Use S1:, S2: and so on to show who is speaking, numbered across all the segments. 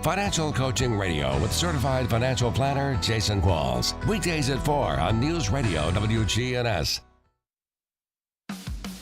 S1: Financial Coaching Radio with certified financial planner Jason Qualls. Weekdays at 4 on News Radio WGNS.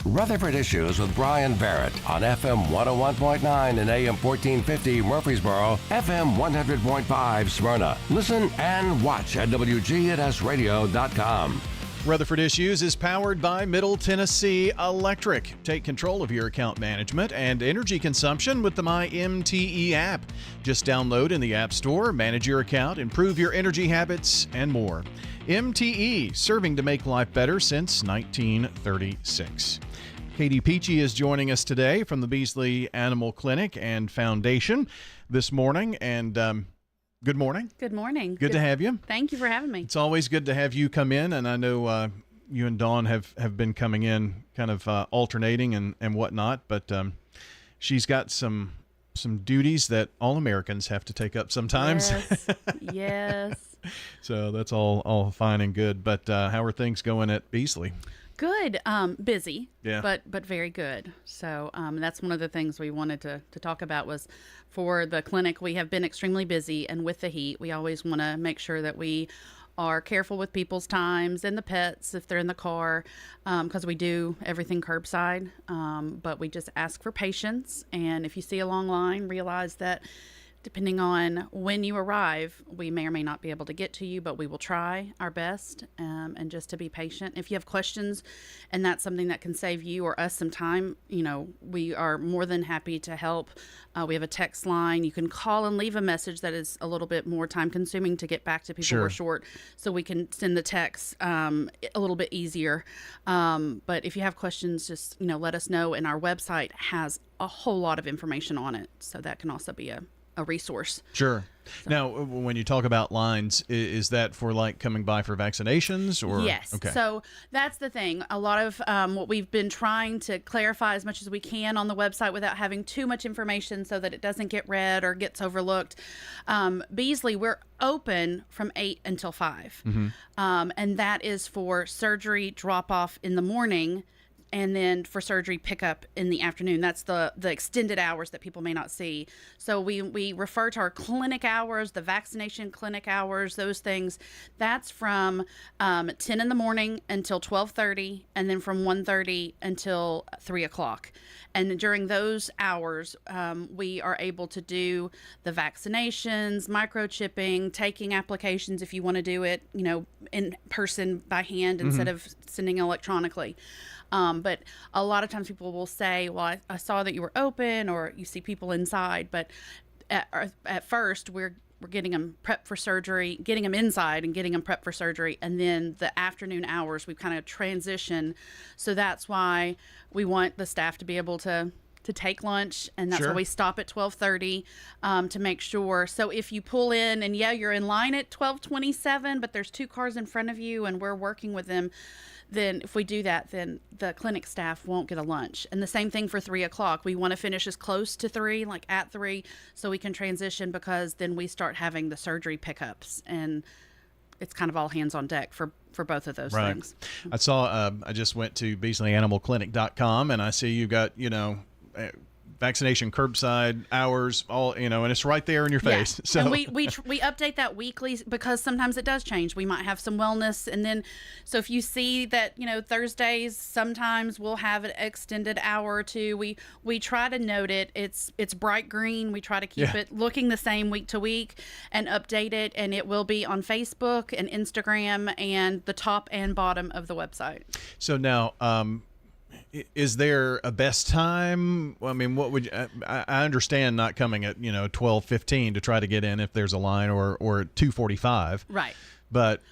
S1: Rutherford Issues with Brian Barrett on FM 101.9 and AM 1450 Murfreesboro, FM 100.5 Smyrna. Listen and watch at WGNSradio.com.
S2: Rutherford Issues is powered by Middle Tennessee Electric. Take control of your account management and energy consumption with the MyMTE app. Just download in the App Store, manage your account, improve your energy habits, and more. MTE, serving to make life better since 1936. Katie Peachy is joining us today from the Beesley Animal Clinic and Foundation this morning. And good morning.
S3: Good morning.
S2: Good to have you.
S3: Thank you for having me.
S2: It's always good to have you come in, and I know you and Dawn have been coming in kind of alternating and whatnot, but she's got some duties that all Americans have to take up sometimes.
S3: Yes. Yes.
S2: So that's all fine and good, but how are things going at Beesley?
S3: Good. Busy,
S2: yeah,
S3: but very good. So that's one of the things we wanted to talk about was for the clinic. We have been extremely busy, and with the heat, we always want to make sure that we are careful with people's times and the pets if they're in the car, because we do everything curbside. But we just ask for patience, and if you see a long line, realize that depending on when you arrive, we may or may not be able to get to you, but we will try our best, and just to be patient. If you have questions and that's something that can save you or us some time, we are more than happy to help. We have a text line. You can call and leave a message that is a little bit more time consuming to get back to people who are short, so we can send the text a little bit easier. But if you have questions, just let us know, and our website has a whole lot of information on it, so that can also be a resource.
S2: Sure. So. Now, when you talk about lines, is that for like coming by for vaccinations or?
S3: Yes. Okay. So that's the thing. A lot of what we've been trying to clarify as much as we can on the website without having too much information so that it doesn't get read or gets overlooked. Beesley, we're open from 8 until 5. Mm-hmm. And that is for surgery drop off in the morning, and then for surgery pickup in the afternoon. That's the extended hours that people may not see. So we refer to our clinic hours, the vaccination clinic hours, those things. That's from 10 in the morning until 12:30, and then from 1:30 until 3 o'clock. And during those hours, we are able to do the vaccinations, microchipping, taking applications if you want to do it, in person by hand instead of sending electronically. But a lot of times people will say, well, I saw that you were open, or you see people inside. But at first, we're getting them prepped for surgery, getting them inside and getting them prepped for surgery. And then the afternoon hours, we kind of transition. So that's why we want the staff to be able to take lunch, and that's why we stop at 12:30 to make sure. So if you pull in and you're in line at 12:27, but there's 2 cars in front of you and we're working with them, then if we do that, then the clinic staff won't get a lunch. And the same thing for 3 o'clock. We want to finish as close to 3, like at 3, so we can transition, because then we start having the surgery pickups, and it's kind of all hands on deck for both of those things.
S2: I saw, I just went to BeasleyAnimalClinic.com, and I see you got, vaccination curbside hours, all, and it's right there in your face. So
S3: and we update that weekly, because sometimes it does change. We might have some wellness, and then so if you see that Thursdays sometimes we'll have an extended hour or two. We try to note it. It's bright green. We try to keep it looking the same week to week and update it, and it will be on Facebook and Instagram and the top and bottom of the website.
S2: So now, is there a best time? I mean, what would I understand not coming at 12:15 to try to get in if there's a line, or at 2:45,
S3: right?
S2: But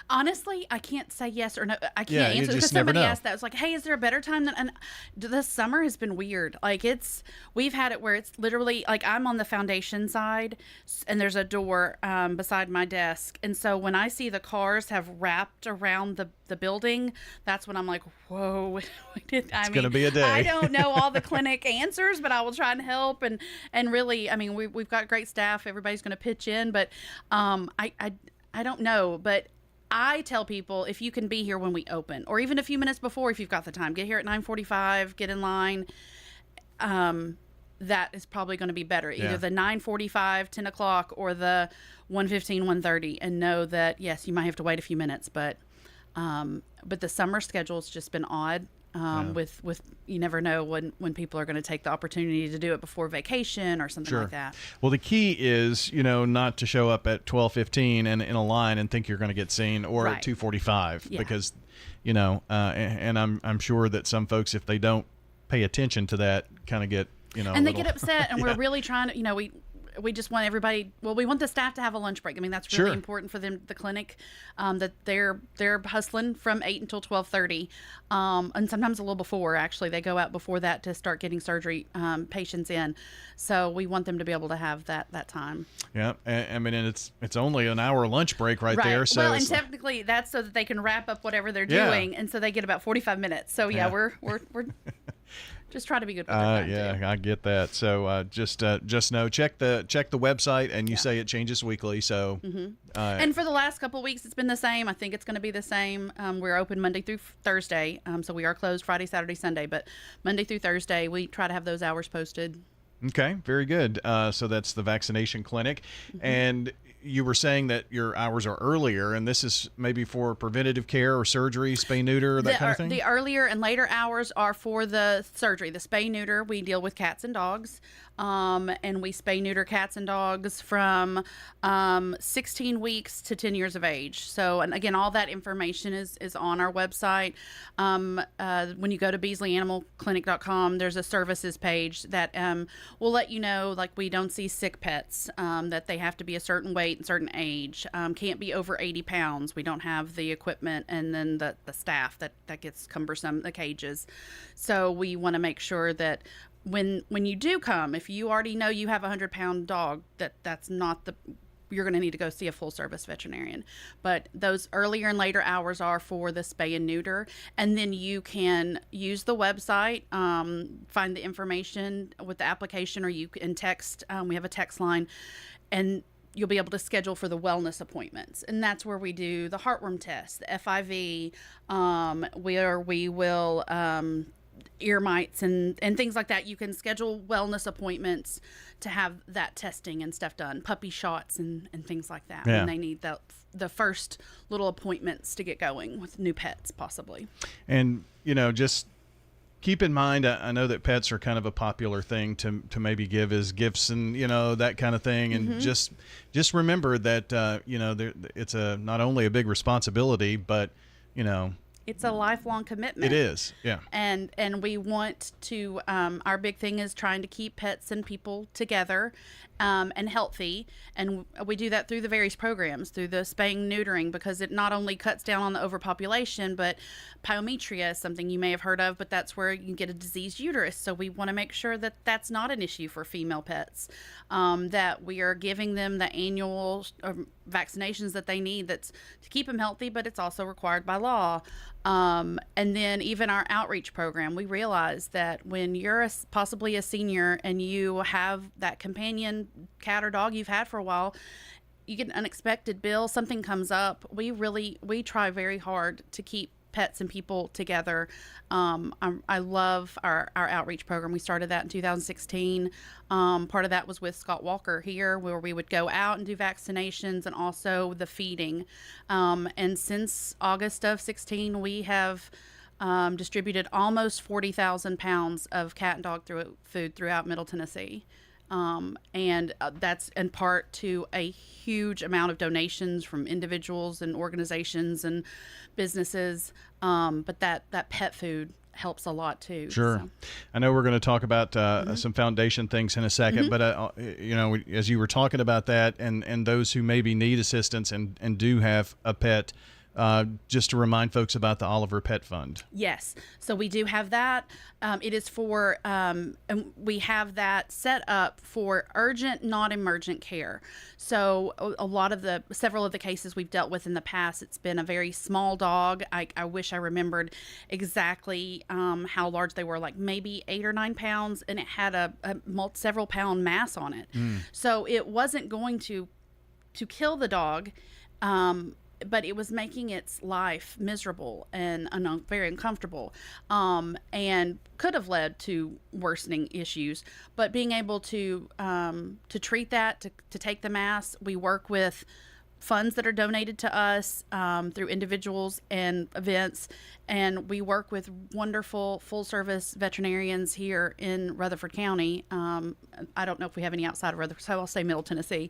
S3: honestly, I can't say yes or no. I can't answer, because somebody asked that. It's like, hey, is there a better time than? And this summer has been weird. Like we've had it where it's literally like I'm on the foundation side, and there's a door beside my desk, and so when I see the cars have wrapped around the building, that's when I'm like, whoa, it's
S2: going to be a day.
S3: I don't know all the clinic answers, but I will try and help. And really, we've got great staff. Everybody's going to pitch in, but I don't know, but I tell people, if you can be here when we open, or even a few minutes before, if you've got the time, get here at 9:45, get in line. that is probably going to be better.
S2: Yeah.
S3: Either the 9:45, 10 o'clock, or the 1:15, 1:30, and know that, yes, you might have to wait a few minutes, but the summer schedule's just been odd. With you never know when people are going to take the opportunity to do it before vacation or something like that.
S2: Well, the key is, not to show up at 12:15 and in a line and think you're going to get seen, or at 2:45, because, and I'm sure that some folks, if they don't pay attention to that, kind of get,
S3: and they get upset, and we're really trying to, we just want everybody. Well, we want the staff to have a lunch break. I mean, that's really important for them. The clinic, that they're hustling from 8 until 12:30, and sometimes a little before. Actually, they go out before that to start getting surgery patients in. So we want them to be able to have that time.
S2: Yeah, I mean, and it's only an hour lunch break right there. So
S3: well, and technically that's so that they can wrap up whatever they're doing, and so they get about 45 minutes. So we're just try to be good with their time too.
S2: I get that. So just know, check the website, and you say it changes weekly. So
S3: and for the last couple of weeks, it's been the same. I think it's going to be the same. We're open Monday through Thursday, so we are closed Friday, Saturday, Sunday, but Monday through Thursday we try to have those hours posted.
S2: Okay, very good. So that's the vaccination clinic, and you were saying that your hours are earlier, and this is maybe for preventative care or surgery, spay, neuter, that kind of thing?
S3: The earlier and later hours are for the surgery. The spay, neuter, we deal with cats and dogs, and we spay, neuter cats and dogs from 16 weeks to 10 years of age. So, and again, all that information is on our website. When you go to BeasleyAnimalClinic.com, there's a services page that will let you know, like, we don't see sick pets, that they have to be a certain weight and certain age, can't be over 80 pounds. We don't have the equipment, and then the staff that gets cumbersome, the cages. So we want to make sure that when you do come, if you already know you have a 100-pound dog, that's not you're going to need to go see a full service veterinarian. But those earlier and later hours are for the spay and neuter. And then you can use the website, find the information with the application, or you can text. We have a text line, and you'll be able to schedule for the wellness appointments. And that's where we do the heartworm test, the FIV, where we will ear mites and things like that. You can schedule wellness appointments to have that testing and stuff done, puppy shots and things like that.
S2: Yeah.
S3: And they need the first little appointments to get going with new pets, possibly.
S2: And, just keep in mind, I know that pets are kind of a popular thing to maybe give as gifts and, that kind of thing. And just remember that, it's not only a big responsibility, but,
S3: it's a lifelong commitment.
S2: It is, yeah.
S3: And we want to, our big thing is trying to keep pets and people together and healthy. And we do that through the various programs, through the spaying, neutering, because it not only cuts down on the overpopulation, but pyometria is something you may have heard of, but that's where you can get a diseased uterus. So we want to make sure that that's not an issue for female pets, that we are giving them the annual vaccinations that they need that's to keep them healthy, but it's also required by law. And then even our outreach program, we realize that when you're possibly a senior and you have that companion cat or dog you've had for a while, you get an unexpected bill, something comes up. We try very hard to keep pets and people together. I love our outreach program. We started that in 2016. Part of that was with Scott Walker here, where we would go out and do vaccinations and also the feeding. And since August of 16, we have distributed almost 40,000 pounds of cat and dog food throughout Middle Tennessee. And that's in part to a huge amount of donations from individuals and organizations and businesses. But that pet food helps a lot too.
S2: Sure. So. I know we're going to talk about some foundation things in a second, but as you were talking about that and those who maybe need assistance and do have a pet, just to remind folks about the Oliver Pet Fund.
S3: Yes. So we do have that. It is for, and we have that set up for urgent, not emergent care. So several of the cases we've dealt with in the past, it's been a very small dog. I wish I remembered exactly how large they were, like maybe 8 or 9 pounds, and it had a several pound mass on it. So it wasn't going to kill the dog. but it was making its life miserable and very uncomfortable, and could have led to worsening issues. But being able to treat that, to take the mass, we work with funds that are donated to us through individuals and events, and we work with wonderful full-service veterinarians here in Rutherford County. I don't know if we have any outside of Rutherford, so I'll say Middle Tennessee.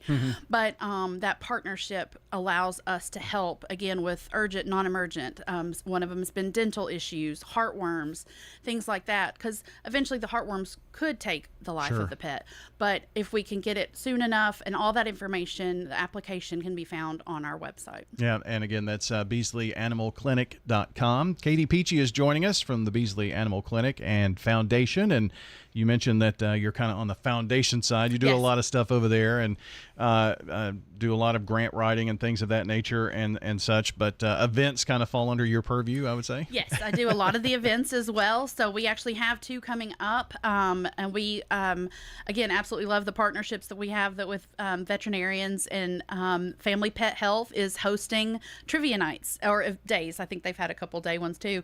S3: But that partnership allows us to help, again, with urgent, non-emergent. One of them has been dental issues, heartworms, things like that, because eventually the heartworms could take the life of the pet. But if we can get it soon enough, and all that information, the application can be found on our website.
S2: Yeah, and again, that's BeasleyAnimalClinic.com. Katie Peachy is joining us from the Beesley Animal Clinic and Foundation, and you mentioned that you're kind of on the foundation side. You do a lot of stuff over there, and do a lot of grant writing and things of that nature and such, but events kind of fall under your purview, I would say.
S3: Yes, I do a lot of the events as well. So we actually have 2 coming up, and we, again, absolutely love the partnerships that we have with veterinarians, and Family Pet Health is hosting trivia nights, or days. I think they've had a couple day ones too.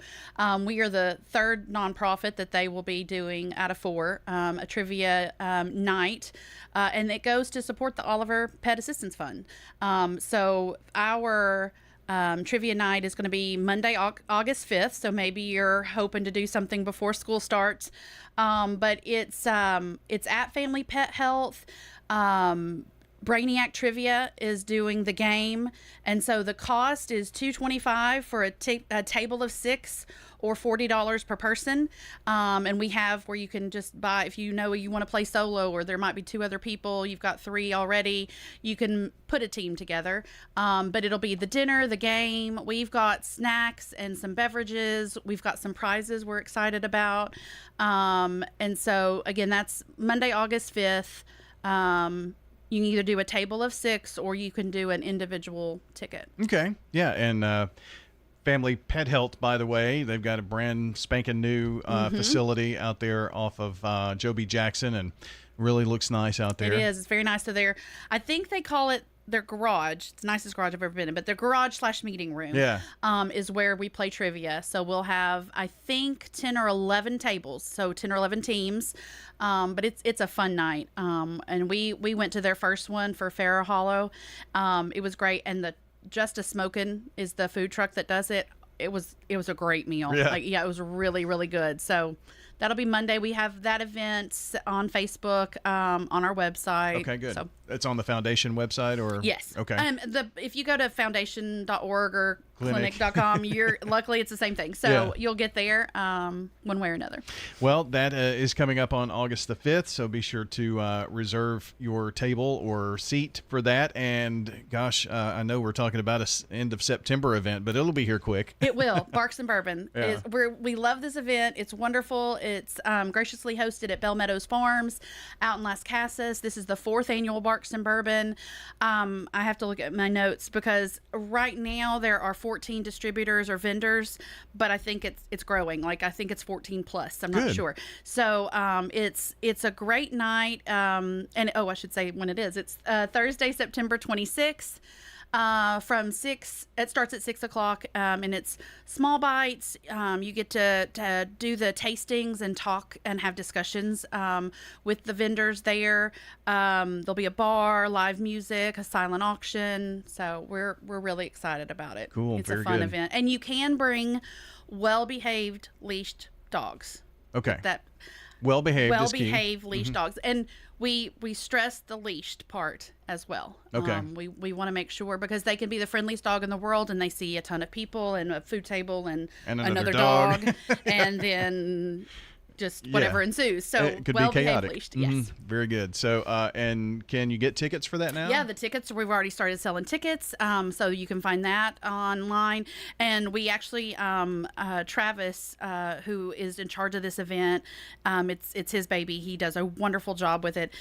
S3: We are the 3rd nonprofit that they will be doing out of 4, a trivia night, and it goes to support the Oliver Pet Assistance Fund. So our trivia night is going to be Monday, August 5th. So maybe you're hoping to do something before school starts. But it's at Family Pet Health. Brainiac Trivia is doing the game, and so the cost is $225 for a table of 6, or $40 per person. And we have where you can just buy, if you know you want to play solo, or there might be 2 other people, you've got 3 already, you can put a team together. But it'll be the dinner, the game. We've got snacks and some beverages. We've got some prizes we're excited about. And so again, that's Monday, August 5th. You can either do a table of 6, or you can do an individual ticket.
S2: Okay. Yeah. And Family Pet Health, by the way, they've got a brand spanking new facility out there off of Joe B. Jackson, and really looks nice out there.
S3: It is. It's very nice. So I think they call it their garage. It's the nicest garage I've ever been in, but their garage/meeting room is where we play trivia. So we'll have, I think, 10 or 11 tables, so 10 or 11 teams. But it's a fun night. And we went to their first one for Farrah Hollow. It was great, and the Justice Smokin' is the food truck that does it. It was a great meal. It was really, really good. So that'll be Monday. We have that event on Facebook, on our website.
S2: Okay, good.
S3: So
S2: it's on the foundation website, or?
S3: Yes.
S2: Okay.
S3: If you go to foundation.org or clinic.com, luckily it's the same thing. So you'll get there one way or another.
S2: Well, that is coming up on August the 5th, so be sure to reserve your table or seat for that. And gosh, I know we're talking about an end of September event, but it'll be here quick.
S3: It will. Barks and Bourbon. We love this event. It's wonderful. It's graciously hosted at Bell Meadows Farms out in Las Casas. This is the 4th annual Barks and Bourbon. I have to look at my notes, because right now there are 14 distributors or vendors, but I think it's growing. Like, I think it's 14 plus. I'm not sure. So it's a great night. And I should say when it is. It's Thursday, September 26th. From 6, it starts at 6 o'clock, and it's small bites. You get to do the tastings and talk and have discussions with the vendors there. There'll be a bar, live music, a silent auction. So we're really excited about it.
S2: Cool.
S3: It's a fun event, and you can bring well-behaved leashed dogs.
S2: Okay.
S3: That
S2: well-behaved
S3: leashed dogs, and we stress the leashed part as well.
S2: Okay.
S3: We want to make sure, because they can be the friendliest dog in the world, and they see a ton of people and a food table and another dog and then just whatever ensues. So
S2: it could be chaotic.
S3: Leashed, yes.
S2: Very good. So, and can you get tickets for that now?
S3: Yeah, the tickets, we've already started selling tickets. So you can find that online. And we actually, Travis, who is in charge of this event, it's his baby. He does a wonderful job with it.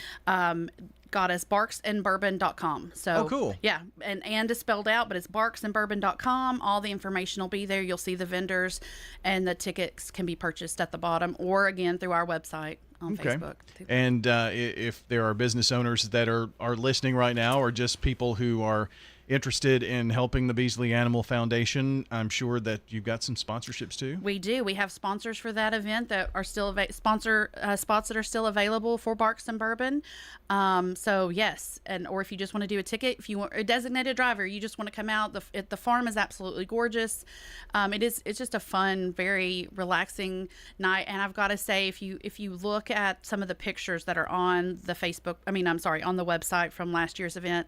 S3: Got us barksandbourbon.com. So
S2: cool.
S3: Yeah, and is spelled out, but it's barksandbourbon.com. All the information will be there. You'll see the vendors, and the tickets can be purchased at the bottom, or again through our website on Facebook.
S2: And if there are business owners that are listening right now, or just people who are interested in helping the Beesley Animal Foundation, I'm sure that you've got some sponsorships too.
S3: We do. We have sponsors for that event that are still spots that are still available for Barks and Bourbon. So yes, or if you just want to do a ticket, if you want a designated driver, you just want to come out. The farm is absolutely gorgeous. It's just a fun, very relaxing night. And I've got to say, if you look at some of the pictures that are on the on the website from last year's event,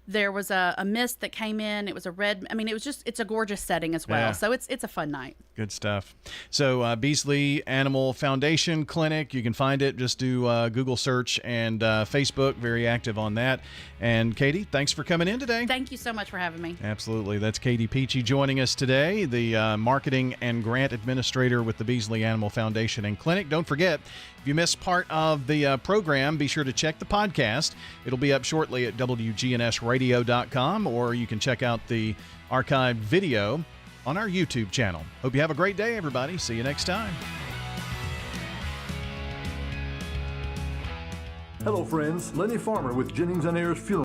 S3: there was a mist that came in. It was a red. It's a gorgeous setting as well.
S2: Yeah.
S3: So it's a fun night.
S2: Good stuff. So Beesley Animal Foundation Clinic, you can find it. Just do Google search and Facebook. Very active on that. And Katie, thanks for coming in today.
S3: Thank you so much for having me.
S2: Absolutely. That's Katie Peachy joining us today, the Marketing and Grant Administrator with the Beesley Animal Foundation and Clinic. Don't forget, if you missed part of the program, be sure to check the podcast. It'll be up shortly at WGNSradio.com, or you can check out the archived video on our YouTube channel. Hope you have a great day, everybody. See you next time.
S4: Hello, friends. Lenny Farmer with Jennings & Ayers Funeral